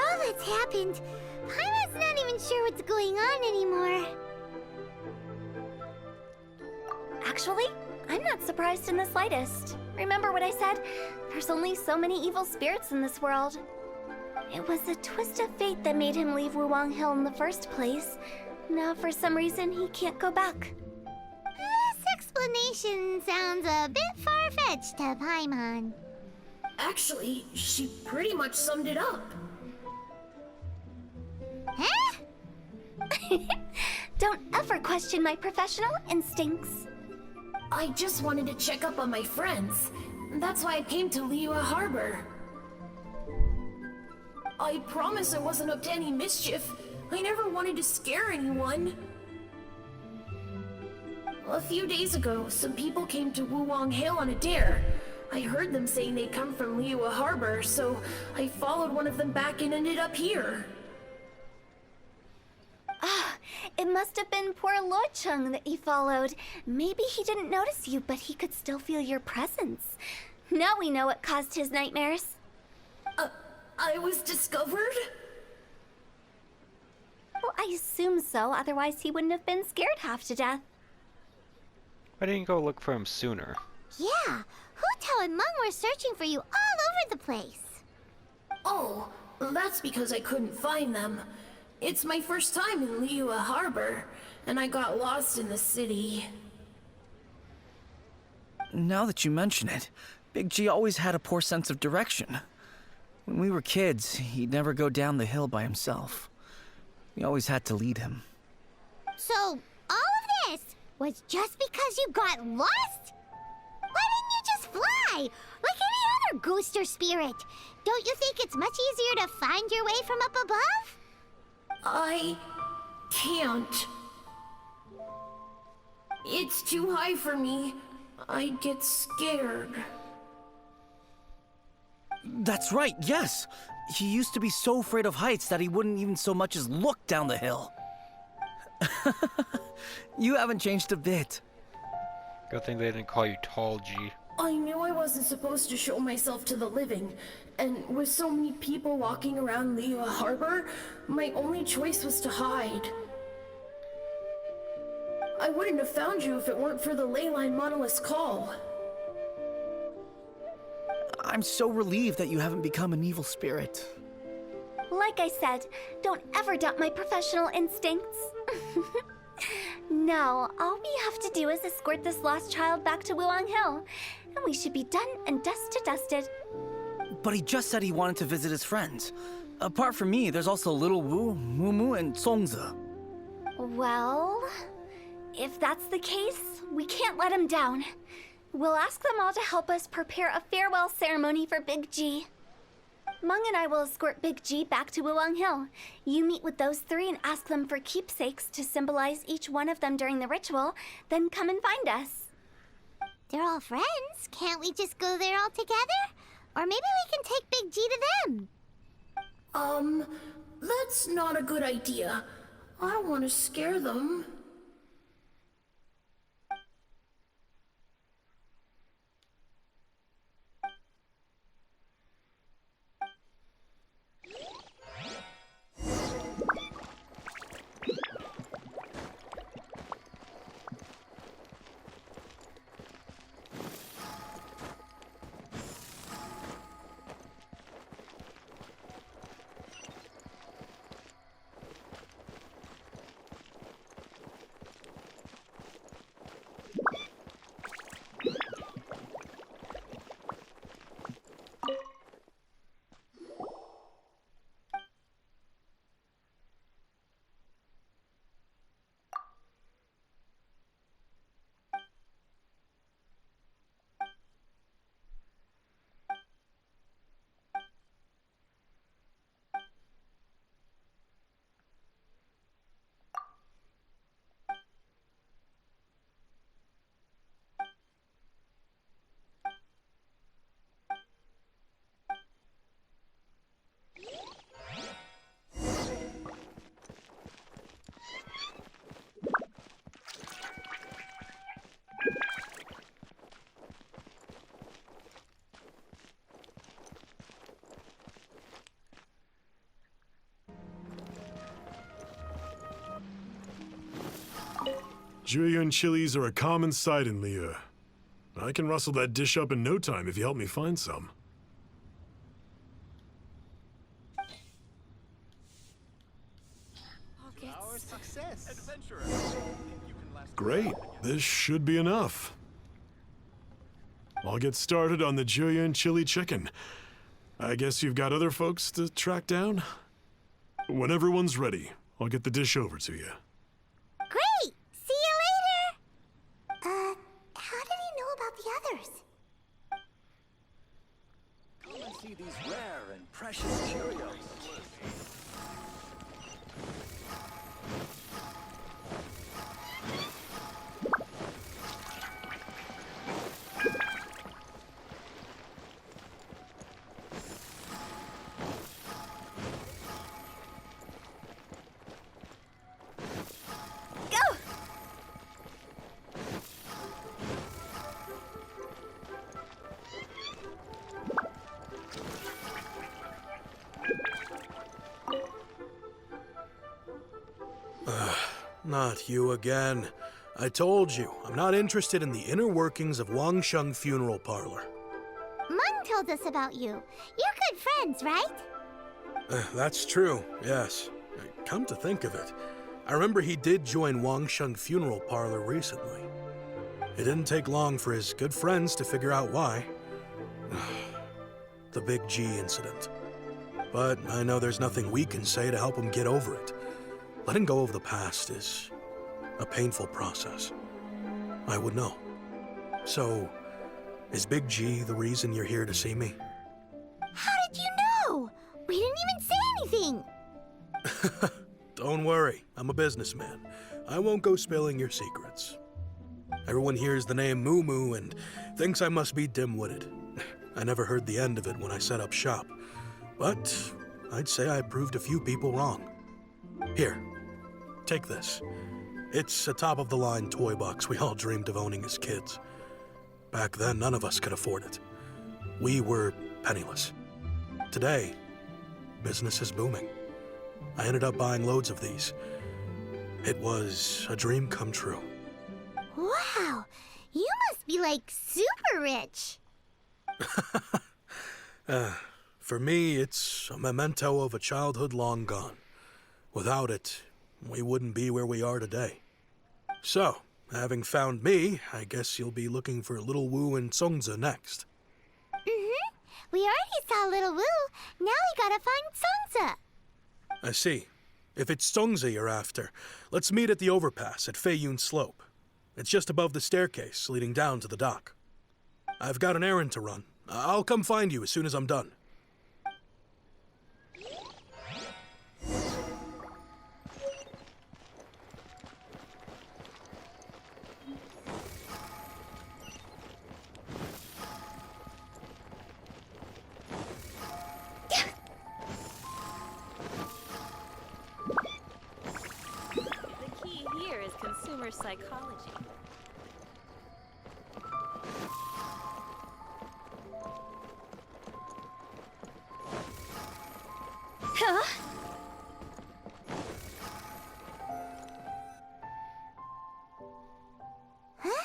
all that's happened, Paimon's not even sure what's going on anymore. Actually, I'm not surprised in the slightest. Remember what I said? There's only so many evil spirits in this world. It was a twist of fate that made him leave Wuwang Hill in the first place. Now, for some reason, he can't go back. This explanation sounds a bit far-fetched to Paimon. Actually, she pretty much summed it up. Huh? Don't ever question my professional instincts. I just wanted to check up on my friends. That's why I came to Liyue Harbor. I promise I wasn't up to any mischief. I never wanted to scare anyone. A few days ago, some people came to Wuwang Hill on a dare. I heard them saying they'd come from Liyue Harbor, so I followed one of them back and ended up here. Ah, it must have been poor Luocheng that you followed. Maybe he didn't notice you, but he could still feel your presence. Now we know what caused his nightmares. I was discovered? Well, I assume so, otherwise he wouldn't have been scared half to death. Why didn't you go look for him sooner? Yeah, Hu and Meng were searching for you all over the place. Oh, that's because I couldn't find them. It's my first time in Liyue Harbor, and I got lost in the city. Now that you mention it, Big G always had a poor sense of direction. When we were kids, he'd never go down the hill by himself. We always had to lead him. So, all of this was just because you got lost? Why didn't you just fly? Like any other ghost or spirit? Don't you think it's much easier to find your way from up above? I can't. It's too high for me. I'd get scared. That's right, yes! He used to be so afraid of heights that he wouldn't even so much as look down the hill. You haven't changed a bit. Good thing they didn't call you Tall G. I knew I wasn't supposed to show myself to the living, and with so many people walking around Liyue Harbor, my only choice was to hide. I wouldn't have found you if it weren't for the Leyline Monolith's call. I'm so relieved that you haven't become an evil spirit. Like I said, don't ever doubt my professional instincts. Now, all we have to do is escort this lost child back to Wuwang Hill, and we should be done and dusted. But he just said he wanted to visit his friends. Apart from me, there's also Little Wu, Mumu, and Songzi. Well, if that's the case, we can't let him down. We'll ask them all to help us prepare a farewell ceremony for Big G. Meng and I will escort Big G back to Wuwang Hill. You meet with those three and ask them for keepsakes to symbolize each one of them during the ritual, then come and find us. They're all friends. Can't we just go there all together? Or maybe we can take Big G to them. That's not a good idea. I don't want to scare them. Julian chilies are a common sight in Liyue. I can rustle that dish up in no time if you help me find some. Great, this should be enough. I'll get started on the Julian chili chicken. I guess you've got other folks to track down? When everyone's ready, I'll get the dish over to you. Great! See you later! How did he know about the others? Come and see these rare and precious Cheerios. Not you again. I told you, I'm not interested in the inner workings of Wangsheng Funeral Parlor. Mung told us about you. You're good friends, right? That's true, yes. Come to think of it, I remember he did join Wangsheng Funeral Parlor recently. It didn't take long for his good friends to figure out why. The Big G incident. But I know there's nothing we can say to help him get over it. Letting go of the past is a painful process. I would know. So, is Big G the reason you're here to see me? How did you know? We didn't even say anything. Don't worry, I'm a businessman. I won't go spilling your secrets. Everyone hears the name Moo Moo and thinks I must be dim-witted. I never heard the end of it when I set up shop. But I'd say I proved a few people wrong. Here, take this. It's a top-of-the-line toy box we all dreamed of owning as kids. Back then, none of us could afford it. We were penniless. Today, business is booming. I ended up buying loads of these. It was a dream come true. Wow, you must be like super rich. For me, it's a memento of a childhood long gone. Without it, we wouldn't be where we are today. So, having found me, I guess you'll be looking for Little Wu and Songza next. Mm-hmm. We already saw Little Wu. Now we gotta find Songza. I see. If it's Songza you're after, let's meet at the overpass at Feiyun Slope. It's just above the staircase leading down to the dock. I've got an errand to run. I'll come find you as soon as I'm done. Psychology. Huh? Huh?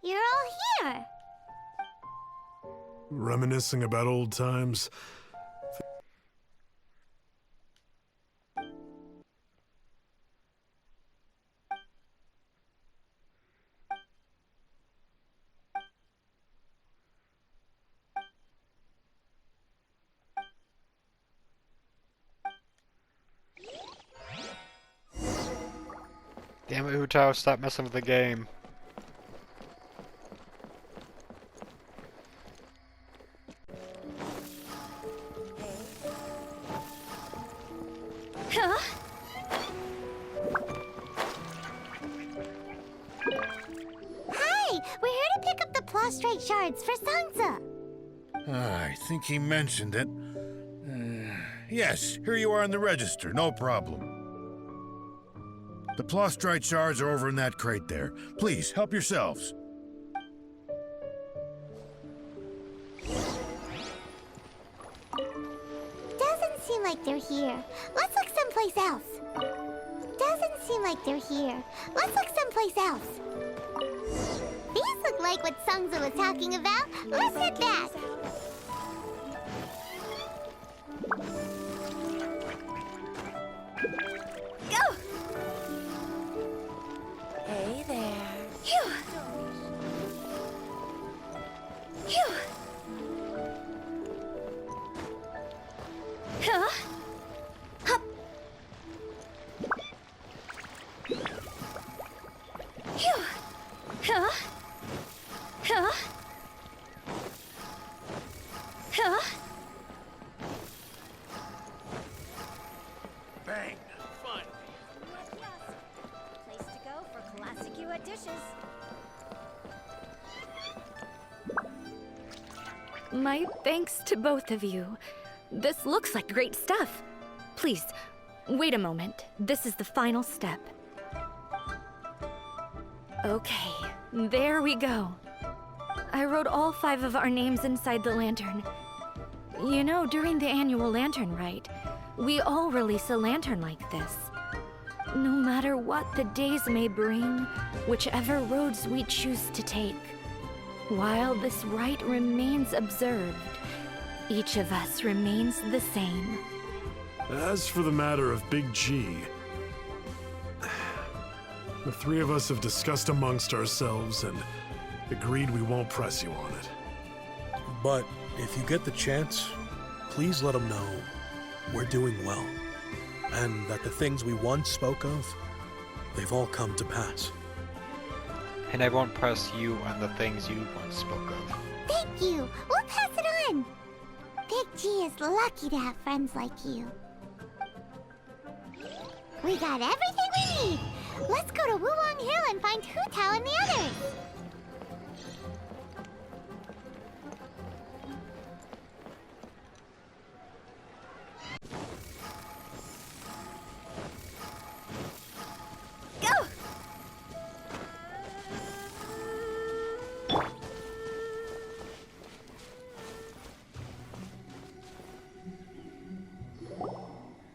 You're all here. Reminiscing about old times. Damn it, Hutao, stop messing with the game. Huh? Hi, we're here to pick up the prostrate shards for Songza. I think he mentioned it. Yes, here you are in the register, no problem. The Plostrite shards are over in that crate there. Please, help yourselves. Doesn't seem like they're here. Let's look someplace else. Doesn't seem like they're here. Let's look someplace else. like what Sungza was talking about, let's head back. Go! Hey there. Phew! Phew! Huh? Hup! Phew! Huh? Huh? Huh? Bang! Place to go for classic UA dishes. My thanks to both of you. This looks like great stuff. Please, wait a moment. This is the final step. Okay, there we go. I wrote all 5 of our names inside the lantern. You know, during the annual lantern rite, we all release a lantern like this. No matter what the days may bring, whichever roads we choose to take. While this rite remains observed, each of us remains the same. As for the matter of Big G, the 3 of us have discussed amongst ourselves and agreed we won't press you on it. But if you get the chance, please let them know we're doing well, and that the things we once spoke of, they've all come to pass. And I won't press you on the things you once spoke of. Thank you. We'll pass it on. Big G is lucky to have friends like you. We got everything we need. Let's go to Wuwang Hill and find Hu Tao and the others. Go!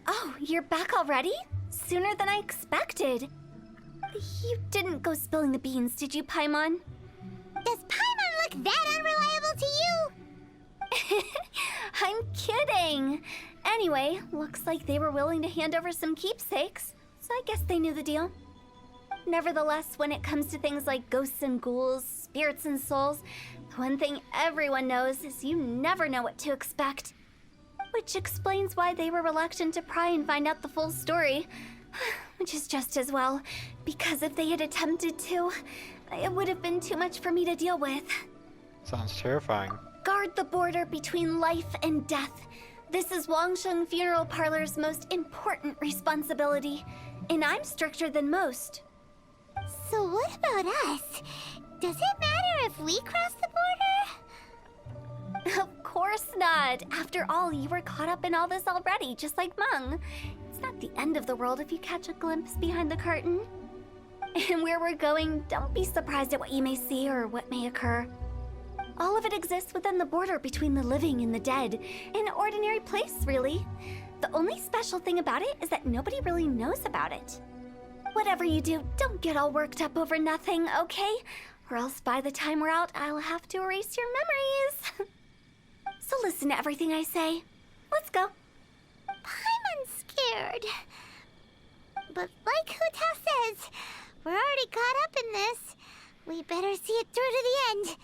Oh, you're back already? Sooner than I expected. You didn't go spilling the beans, did you, Paimon? Does Paimon look that unreliable to you? I'm kidding. Anyway, looks like they were willing to hand over some keepsakes, so I guess they knew the deal. Nevertheless, when it comes to things like ghosts and ghouls, spirits and souls, the one thing everyone knows is you never know what to expect. Which explains why they were reluctant to pry and find out the full story. Which is just as well, because if they had attempted to, it would have been too much for me to deal with. Sounds terrifying. Guard the border between life and death. This is Wangsheng Funeral Parlor's most important responsibility, and I'm stricter than most. So what about us? Does it matter if we cross the border? Of course not. After all, you were caught up in all this already, just like Meng. It's not the end of the world if you catch a glimpse behind the curtain. And where we're going, don't be surprised at what you may see or what may occur. All of it exists within the border between the living and the dead. An ordinary place, really. The only special thing about it is that nobody really knows about it. Whatever you do, don't get all worked up over nothing, okay? Or else by the time we're out, I'll have to erase your memories. So listen to everything I say. Let's go. Paimon's scared. But like Hu Tao says, we're already caught up in this. We better see it through to the end.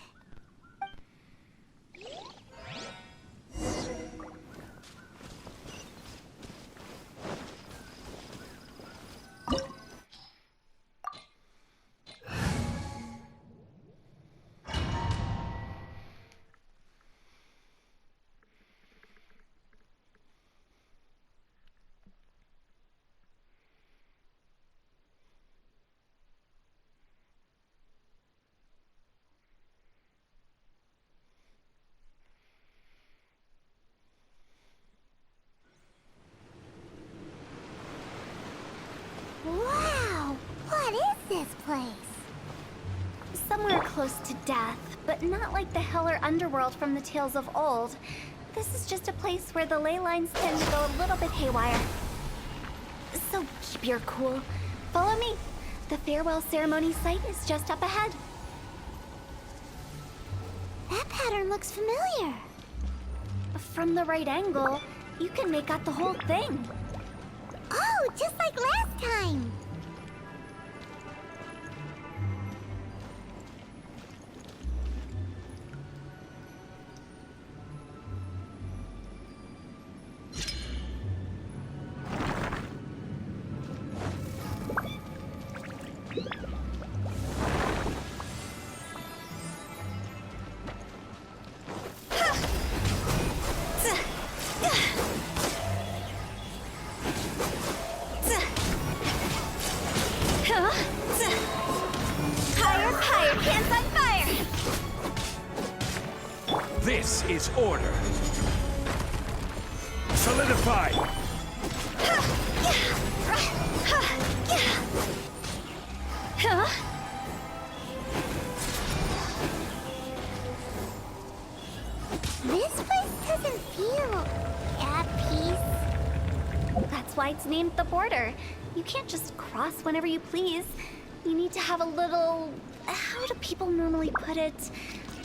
Wow! What is this place? Somewhere close to death, but not like the hell or underworld from the tales of old. This is just a place where the ley lines tend to go a little bit haywire. So keep your cool. Follow me. The farewell ceremony site is just up ahead. pattern looks familiar. From the right angle, you can make out the whole thing. Oh, just like last time. Higher, pants on fire! This is order. Solidify. This place doesn't feel at peace. That's why it's named the border. You can't just cross whenever you please. You need to have a little... how do people normally put it?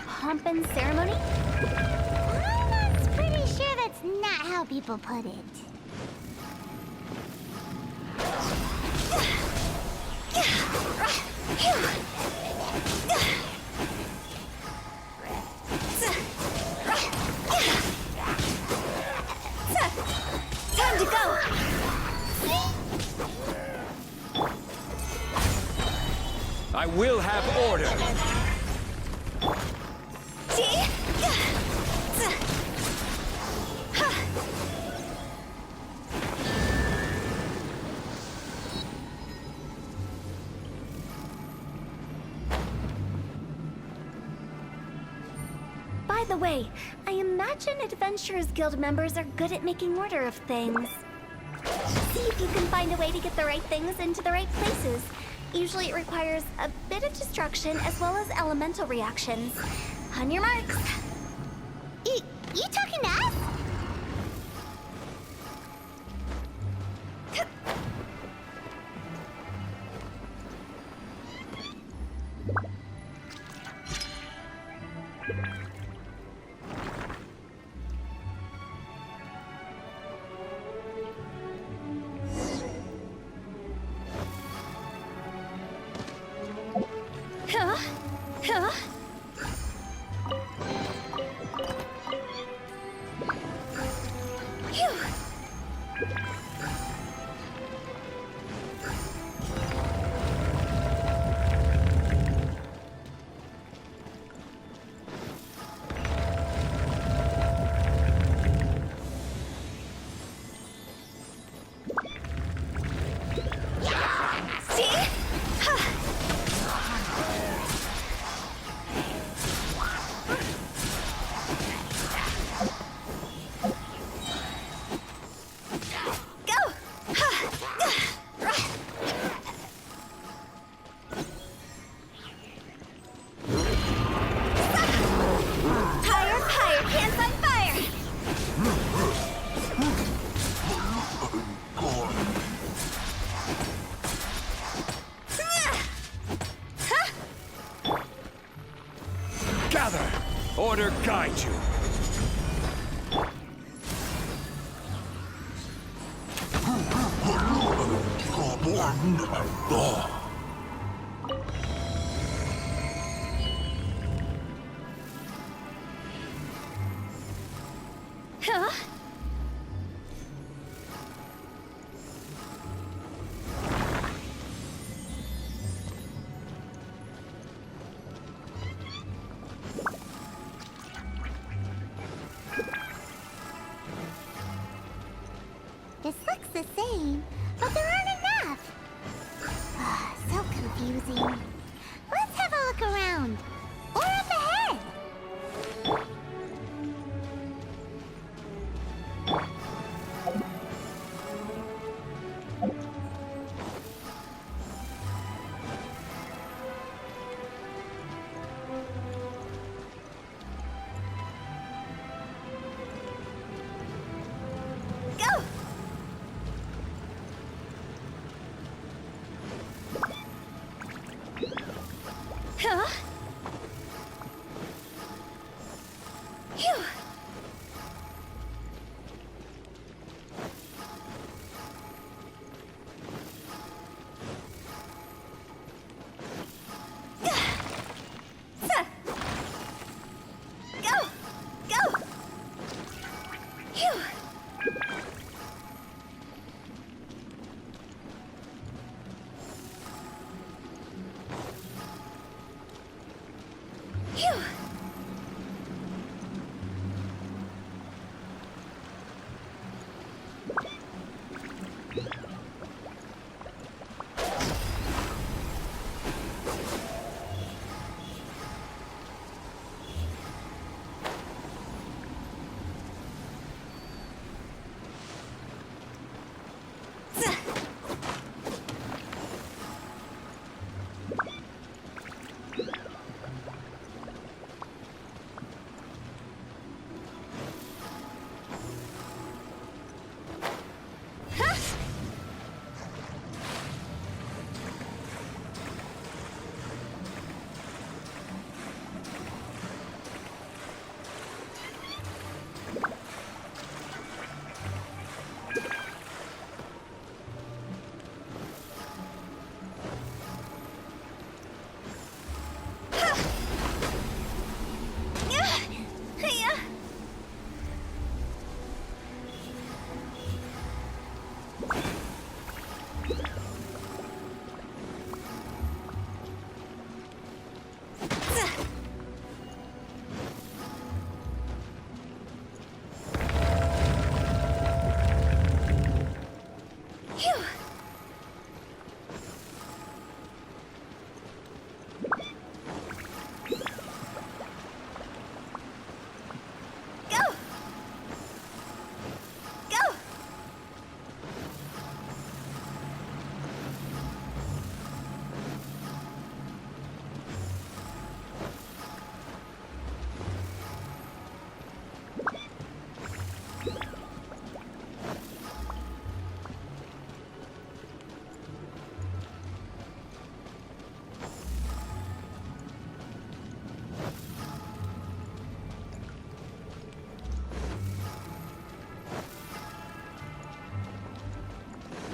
Pomp and ceremony? I'm pretty sure that's not how people put it. Time to go! I will have order. By the way, I imagine Adventurers Guild members are good at making order of things. See if you can find a way to get the right things into the right places. Usually it requires a bit of destruction as well as elemental reactions. On your marks. You talking to us? Order guide you. This looks the same, but there aren't enough. So confusing. Let's have a look around. Or up ahead. Phew. Phew.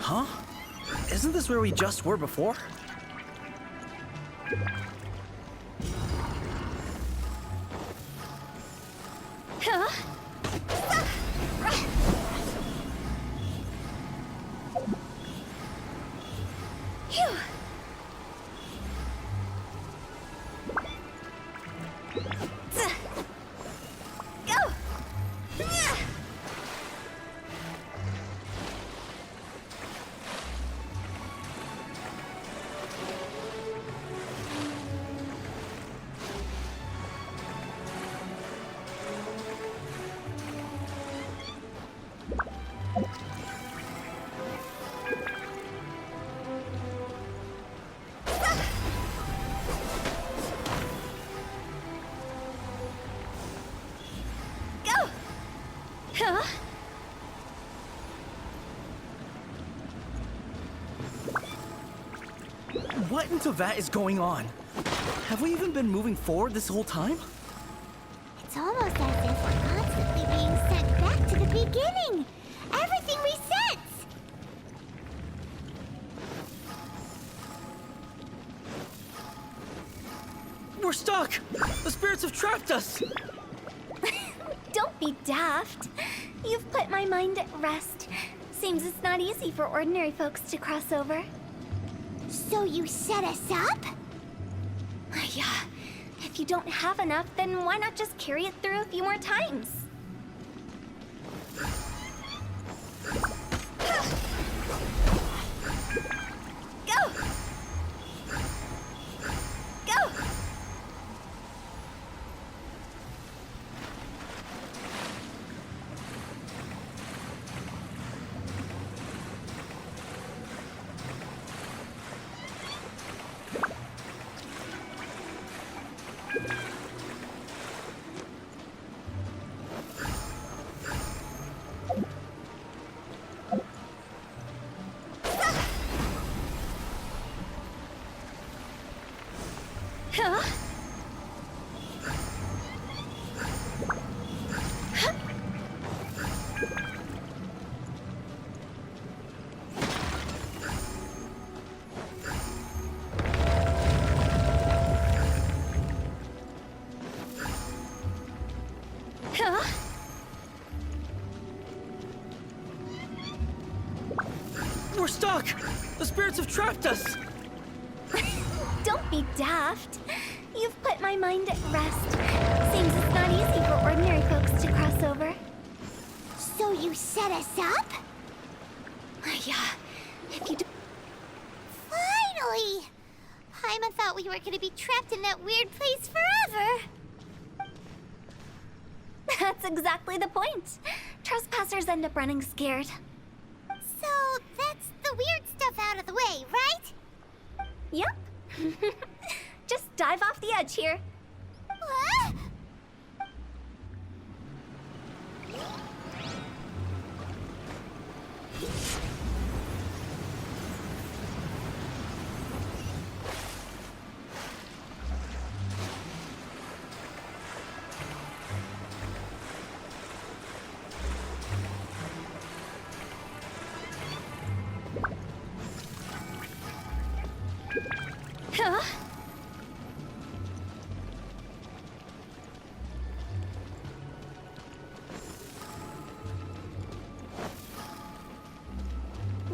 Huh? Isn't this where we just were before? Huh? Phew. Go! Go! Huh? What into that is going on? Have we even been moving forward this whole time? It's almost as if we're constantly being sent back to the beginning. Everything resets. We're stuck! The spirits have trapped us! Don't be daft. You've put my mind at rest. Seems it's not easy for ordinary folks to cross over. So you set us up? Yeah. If you don't have enough, then why not just carry it through a few more times? Go! Go! We're stuck! The spirits have trapped us! Don't be daft. You've put my mind at rest. Seems it's not easy for ordinary folks to cross over. So you set us up? Yeah, if you do... Finally! Paimon thought we were gonna be trapped in that weird place forever. That's exactly the point. Trespassers end up running scared. So that's the weird stuff out of the way, right? Yep. Just dive off the edge here. What? Huh?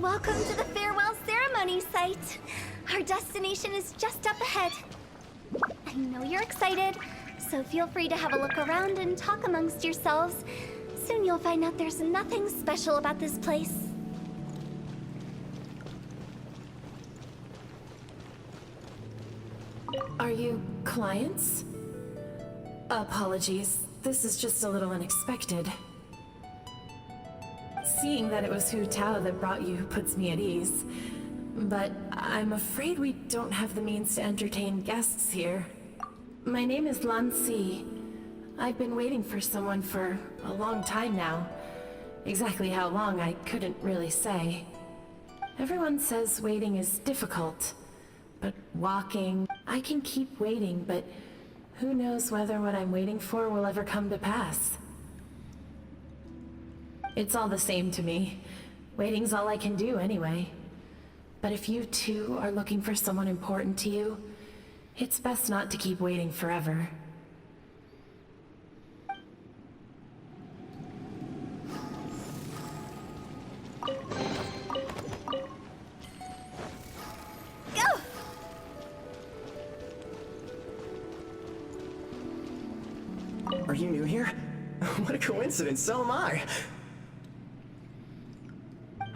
Welcome to the farewell ceremony site. Our destination is just up ahead. I know you're excited, so feel free to have a look around and talk amongst yourselves. Soon you'll find out there's nothing special about this place. Are you clients? Apologies. This is just a little unexpected. Seeing that it was Hu Tao that brought you puts me at ease. But I'm afraid we don't have the means to entertain guests here. My name is Lan Si. I've been waiting for someone for a long time now. Exactly how long, I couldn't really say. Everyone says waiting is difficult. But walking, I can keep waiting, but who knows whether what I'm waiting for will ever come to pass. It's all the same to me. Waiting's all I can do anyway. But if you too are looking for someone important to you, it's best not to keep waiting forever. Go! Are you new here? What a coincidence, so am I.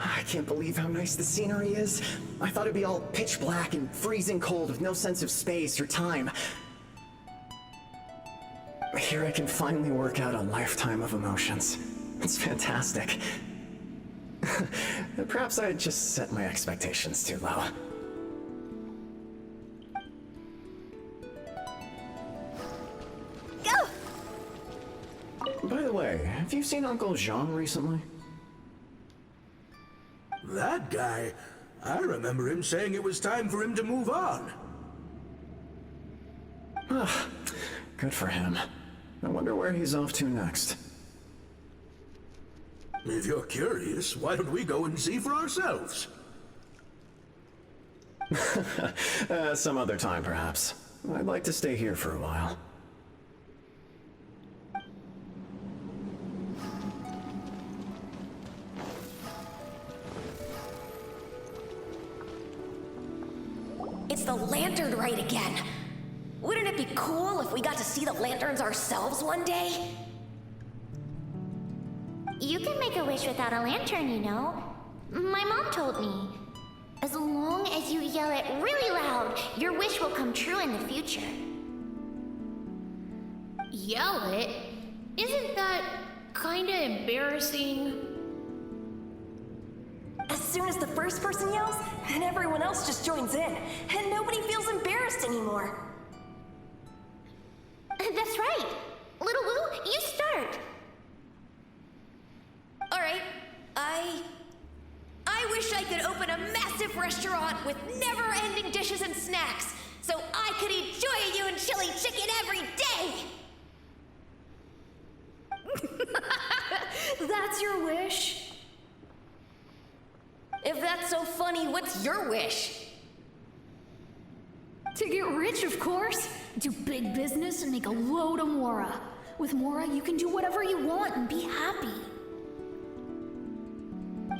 I can't believe how nice the scenery is. I thought it'd be all pitch black and freezing cold with no sense of space or time. Here I can finally work out a lifetime of emotions. It's fantastic. Perhaps I just set my expectations too low. Go! By the way, have you seen Uncle Jean recently? That guy? I remember him saying it was time for him to move on. Good for him. I wonder where he's off to next. If you're curious, why don't we go and see for ourselves? Some other time, perhaps. I'd like to stay here for a while. It's the lantern rite again. Wouldn't it be cool if we got to see the lanterns ourselves one day? You can make a wish without a lantern, you know. My mom told me. As long as you yell it really loud, your wish will come true in the future. Yell it? Isn't that kinda embarrassing? As soon as the first person yells, and everyone else just joins in, and nobody feels embarrassed anymore. That's right. Little Wu, you start. Alright, I wish I could open a massive restaurant with never-ending dishes and snacks, so I could eat miHoYo and chili chicken every day! That's your wish? If that's so funny, what's your wish? To get rich, of course. Do big business and make a load of Mora. With Mora, you can do whatever you want and be happy.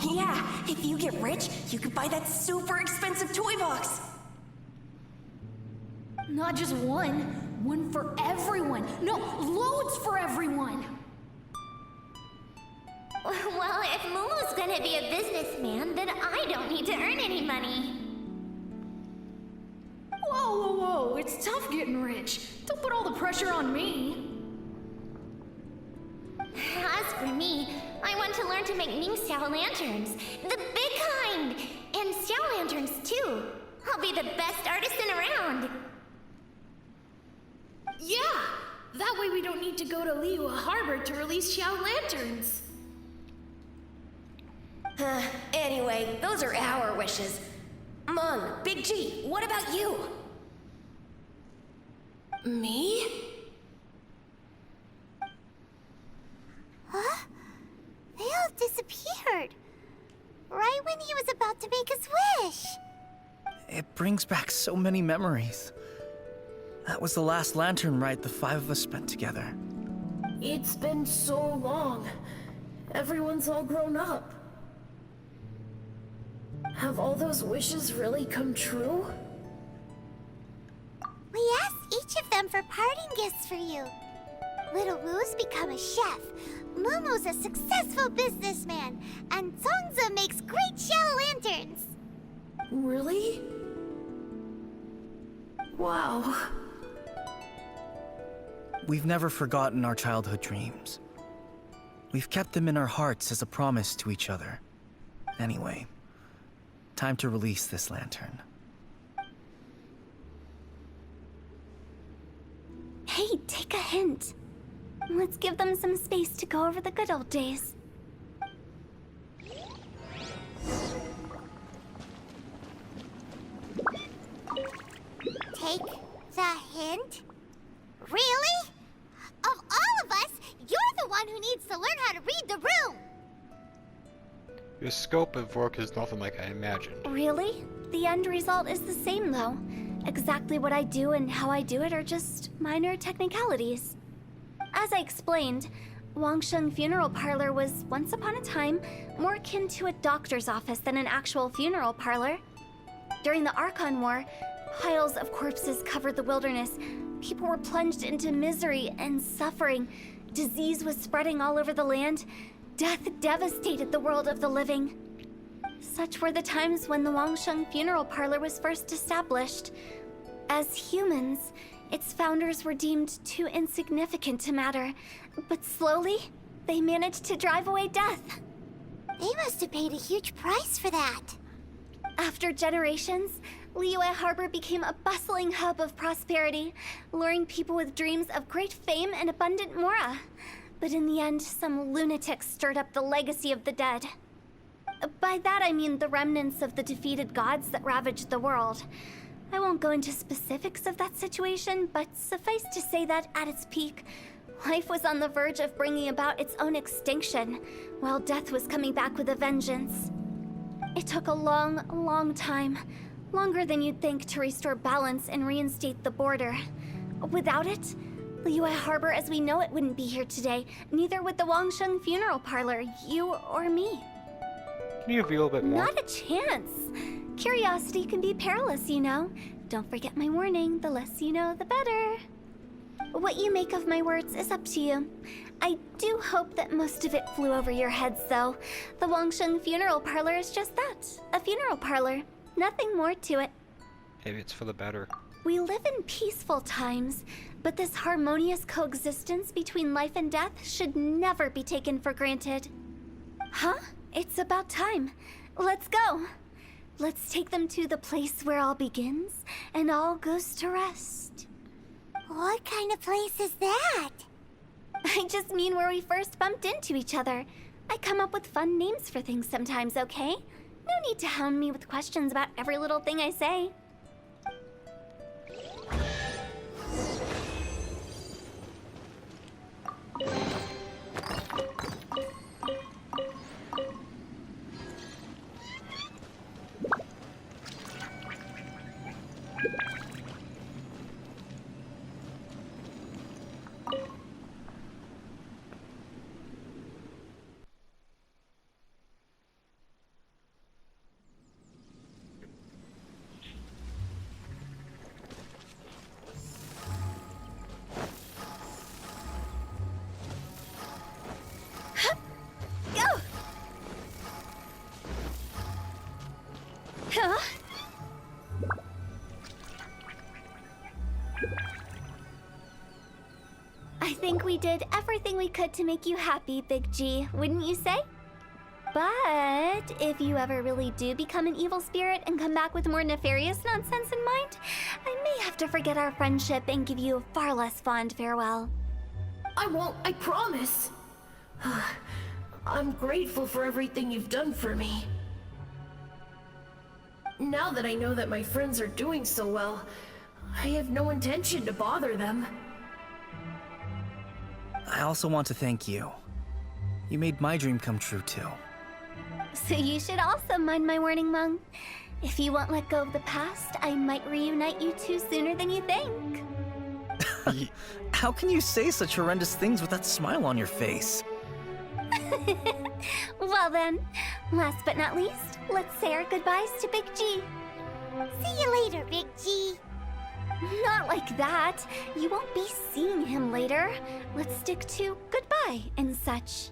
Yeah, If you get rich, you could buy that super expensive toy box. Not just one. One for everyone. No, loads for everyone. Well, if Momo's gonna be a businessman, then I don't need to earn any money. Whoa, whoa, whoa. It's tough getting rich. Don't put all the pressure on me. As for me, I want to learn to make Ming-style lanterns. The big kind! And Xiao lanterns, too. I'll be the best artisan around. Yeah! That way we don't need to go to Liyue Harbor to release Xiao lanterns. Anyway, those are our wishes. Mung, Big G, what about you? Me? Huh? They all disappeared. Right when he was about to make his wish. It brings back so many memories. That was the last lantern ride the 5 of us spent together. It's been so long. Everyone's all grown up. Have all those wishes really come true? We asked each of them for parting gifts for you. Little Wu's become a chef, Momo's a successful businessman, and Zongza makes great Xiao lanterns. Really? Wow. We've never forgotten our childhood dreams. We've kept them in our hearts as a promise to each other. Anyway, time to release this lantern. Hey, take a hint. Let's give them some space to go over the good old days. Take the hint? Really? Of all of us, you're the one who needs to learn how to read the room! Your scope of work is nothing like I imagined. Really? The end result is the same, though. Exactly what I do and how I do it are just minor technicalities. As I explained, Wangsheng Funeral Parlor was, once upon a time, more akin to a doctor's office than an actual funeral parlor. During the Archon War, piles of corpses covered the wilderness. People were plunged into misery and suffering. Disease was spreading all over the land. Death devastated the world of the living. Such were the times when the Wangsheng Funeral Parlor was first established. As humans, its founders were deemed too insignificant to matter, but slowly, they managed to drive away death. They must have paid a huge price for that. After generations, Liyue Harbor became a bustling hub of prosperity, luring people with dreams of great fame and abundant mora. But in the end, some lunatics stirred up the legacy of the dead. By that I mean the remnants of the defeated gods that ravaged the world. I won't go into specifics of that situation, but suffice to say that at its peak, life was on the verge of bringing about its own extinction, while death was coming back with a vengeance. It took a long, long time, longer than you'd think, to restore balance and reinstate the border. Without it, Liyue Harbor as we know it wouldn't be here today, neither would the Wangsheng Funeral Parlor, you or me. Can you reveal a bit more? Not a chance. Curiosity can be perilous, you know. Don't forget my warning, the less you know, the better. What you make of my words is up to you. I do hope that most of it flew over your heads, though. The Wangsheng Funeral Parlor is just that, a funeral parlor. Nothing more to it. Maybe it's for the better. We live in peaceful times, but this harmonious coexistence between life and death should never be taken for granted. Huh? It's about time. Let's go. Let's take them to the place where all begins and all goes to rest. What kind of place is that? I just mean where we first bumped into each other. I come up with fun names for things sometimes, okay? No need to hound me with questions about every little thing I say. we did everything we could to make you happy, Big G, wouldn't you say? But if you ever really do become an evil spirit and come back with more nefarious nonsense in mind, I may have to forget our friendship and give you a far less fond farewell. I won't, I promise. I'm grateful for everything you've done for me. Now that I know that my friends are doing so well, I have no intention to bother them. I also want to thank you. You made my dream come true, too. So you should also mind my warning, Mung. If you won't let go of the past, I might reunite you two sooner than you think. How can you say such horrendous things with that smile on your face? Well then, last but not least, let's say our goodbyes to Big G. See you later, Big G. Not like that. You won't be seeing him later. Let's stick to goodbye and such.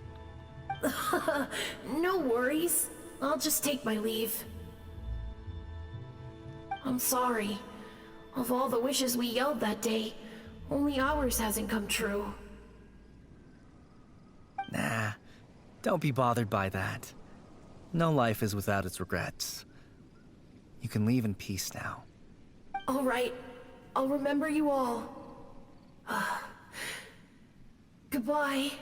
No worries. I'll just take my leave. I'm sorry. Of all the wishes we yelled that day, only ours hasn't come true. Nah, don't be bothered by that. No life is without its regrets. You can leave in peace now. All right. I'll remember you all. Goodbye.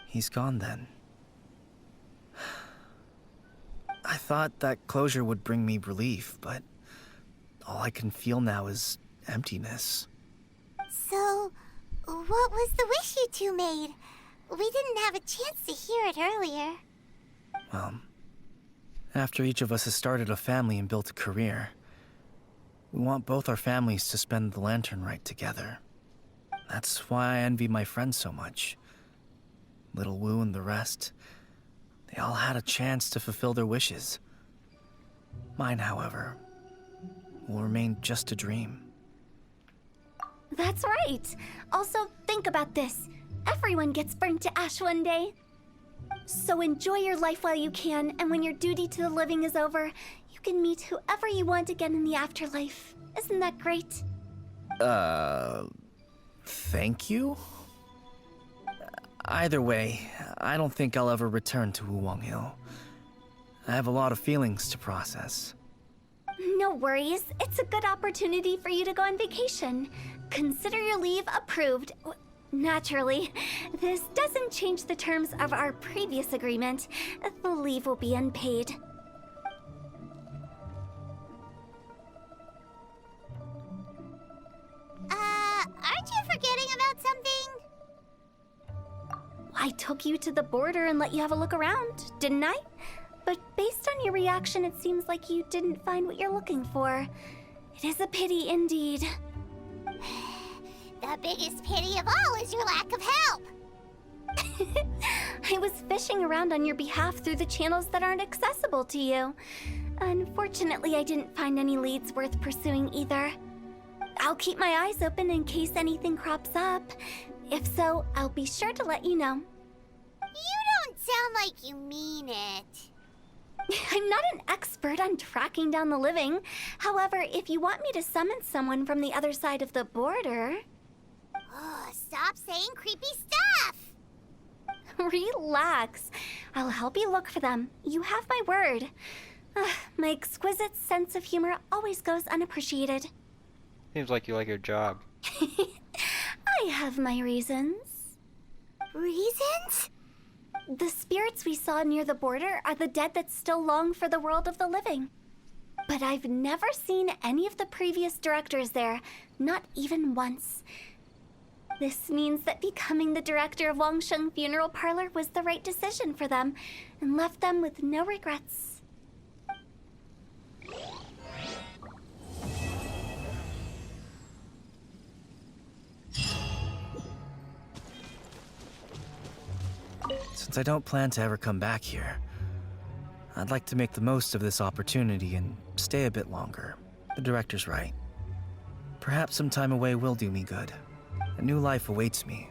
He's gone then. I thought that closure would bring me relief, but all I can feel now is emptiness. So, what was the wish you two made? We didn't have a chance to hear it earlier. Well, after each of us has started a family and built a career, we want both our families to spend the Lantern Rite together. That's why I envy my friends so much. Little Wu and the rest, they all had a chance to fulfill their wishes. Mine, however, will remain just a dream. That's right. Also, think about this. Everyone gets burnt to ash one day. So enjoy your life while you can, and when your duty to the living is over, you can meet whoever you want again in the afterlife. Isn't that great? Thank you? Either way, I don't think I'll ever return to Wuwang Hill. I have a lot of feelings to process. No worries. It's a good opportunity for you to go on vacation. Consider your leave approved. Naturally, this doesn't change the terms of our previous agreement. The leave will be unpaid. Aren't you forgetting about something? I took you to the border and let you have a look around, didn't I? But based on your reaction, it seems like you didn't find what you're looking for. It is a pity indeed. The biggest pity of all is your lack of help. I was fishing around on your behalf through the channels that aren't accessible to you. Unfortunately, I didn't find any leads worth pursuing either. I'll keep my eyes open in case anything crops up. If so, I'll be sure to let you know. You don't sound like you mean it. I'm not an expert on tracking down the living. However, if you want me to summon someone from the other side of the border... Oh, stop saying creepy stuff! Relax. I'll help you look for them. You have my word. My exquisite sense of humor always goes unappreciated. Seems like you like your job. I have my reasons. Reasons? The spirits we saw near the border are the dead that still long for the world of the living. But I've never seen any of the previous directors there, not even once. This means that becoming the director of Wangsheng Funeral Parlor was the right decision for them, and left them with no regrets. Since I don't plan to ever come back here, I'd like to make the most of this opportunity and stay a bit longer. The director's right. Perhaps some time away will do me good. A new life awaits me,